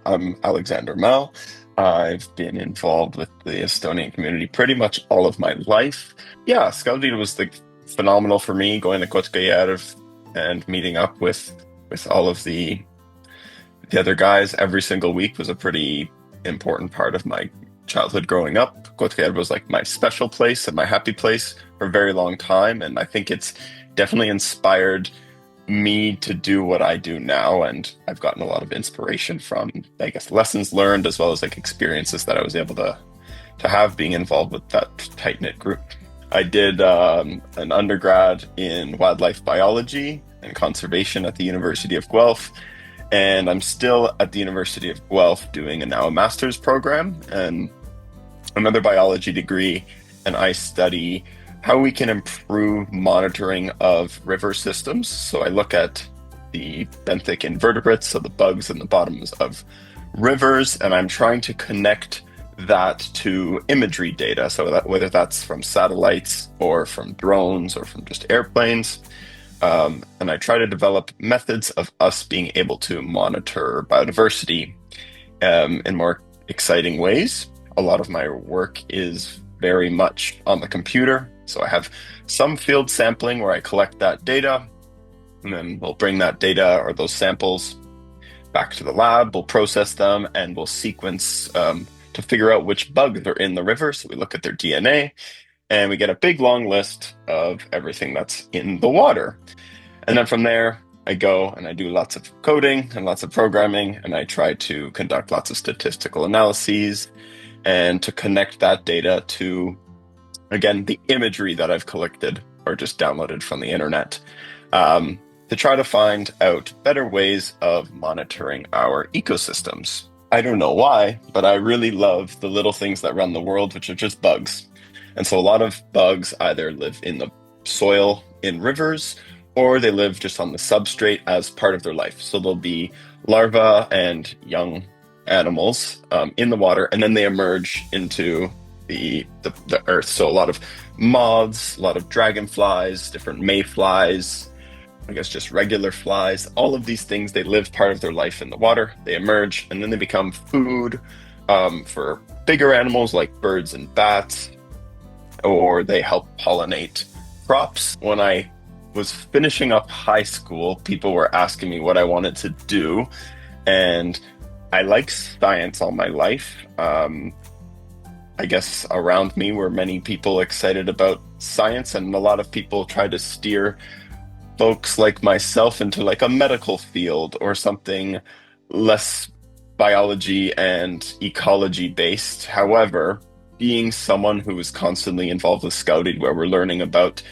I'm Aleksander Mell. I've been involved with the Estonian community pretty much all of my life. Yeah, Scout Leader was phenomenal for me, going to Kotkajärve and meeting up with all of the other guys every single week was a pretty important part of my childhood growing up. Kotkajärve was like my special place and my happy place for a very long time, and I think it's definitely inspired me to do what I do now, and I've gotten a lot of inspiration from, I guess, lessons learned as well as like experiences that I was able to have being involved with that tight-knit group. I did an undergrad in wildlife biology and conservation at the University of Guelph, and I'm still at the University of Guelph doing now a master's program and another biology degree, and I study how we can improve monitoring of river systems. So I look at the benthic invertebrates, so the bugs in the bottoms of rivers, and I'm trying to connect that to imagery data. So that whether that's from satellites or from drones or from just airplanes. And I try to develop methods of us being able to monitor biodiversity in more exciting ways. A lot of my work is very much on the computer. So I have some field sampling where I collect that data, and then we'll bring that data or those samples back to the lab, we'll process them, and we'll sequence to figure out which bugs are in the river. So we look at their DNA, and we get a big long list of everything that's in the water. And then from there, I go and I do lots of coding and lots of programming, and I try to conduct lots of statistical analyses and to connect that data to, again, the imagery that I've collected or just downloaded from the internet, to try to find out better ways of monitoring our ecosystems. I don't know why, but I really love the little things that run the world, which are just bugs. And so a lot of bugs either live in the soil in rivers, or they live just on the substrate as part of their life. So there'll be larvae and young animals in the water, and then they emerge into the earth. So a lot of moths, a lot of dragonflies, different mayflies, I guess just regular flies, all of these things, they live part of their life in the water, they emerge, and then they become food for bigger animals like birds and bats, or they help pollinate crops. When I was finishing up high school, people were asking me what I wanted to do, and I like science all my life. I guess around me were many people excited about science, and a lot of people try to steer folks like myself into like a medical field or something less biology and ecology based. However, being someone who is constantly involved with scouting, where we're learning about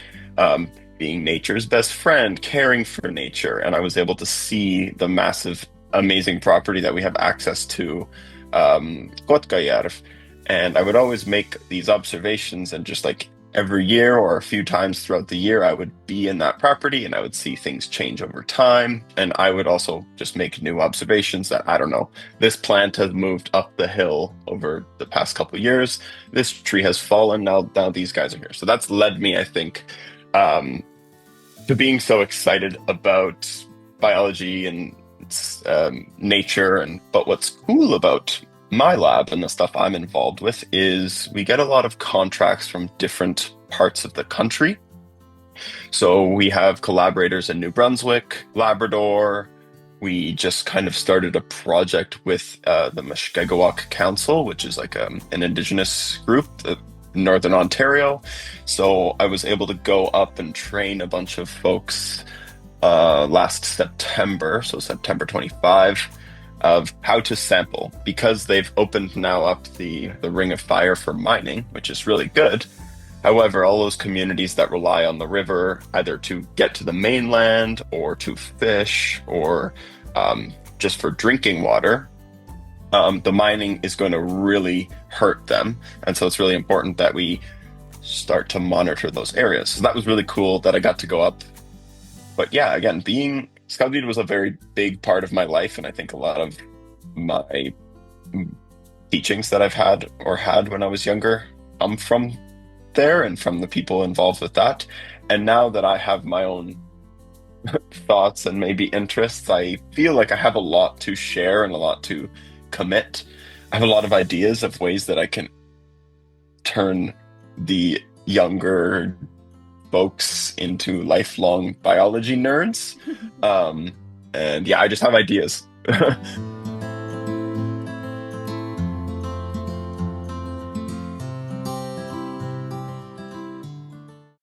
being nature's best friend, caring for nature, and I was able to see the massive, amazing property that we have access to, Kotkajärve. And I would always make these observations, and just like every year or a few times throughout the year, I would be in that property and I would see things change over time. And I would also just make new observations that, I don't know, this plant has moved up the hill over the past couple of years. This tree has fallen. Now these guys are here. So that's led me, I think, to being so excited about biology and nature. But what's cool about my lab and the stuff I'm involved with is we get a lot of contracts from different parts of the country. So we have collaborators in New Brunswick, Labrador. We just kind of started a project with the Mushkegowuk Council, which is like an indigenous group in Northern Ontario. So I was able to go up and train a bunch of folks last September, so September 25, of how to sample, because they've opened now up the Ring of Fire for mining, which is really good. However, all those communities that rely on the river either to get to the mainland or to fish or just for drinking water, the mining is going to really hurt them. And so it's really important that we start to monitor those areas. So that was really cool that I got to go up. But yeah, again, being Scout Leader was a very big part of my life, and I think a lot of my teachings that I've had when I was younger come from there and from the people involved with that. And now that I have my own thoughts and maybe interests, I feel like I have a lot to share and a lot to commit. I have a lot of ideas of ways that I can turn the younger folks into lifelong biology nerds. And yeah, I just have ideas.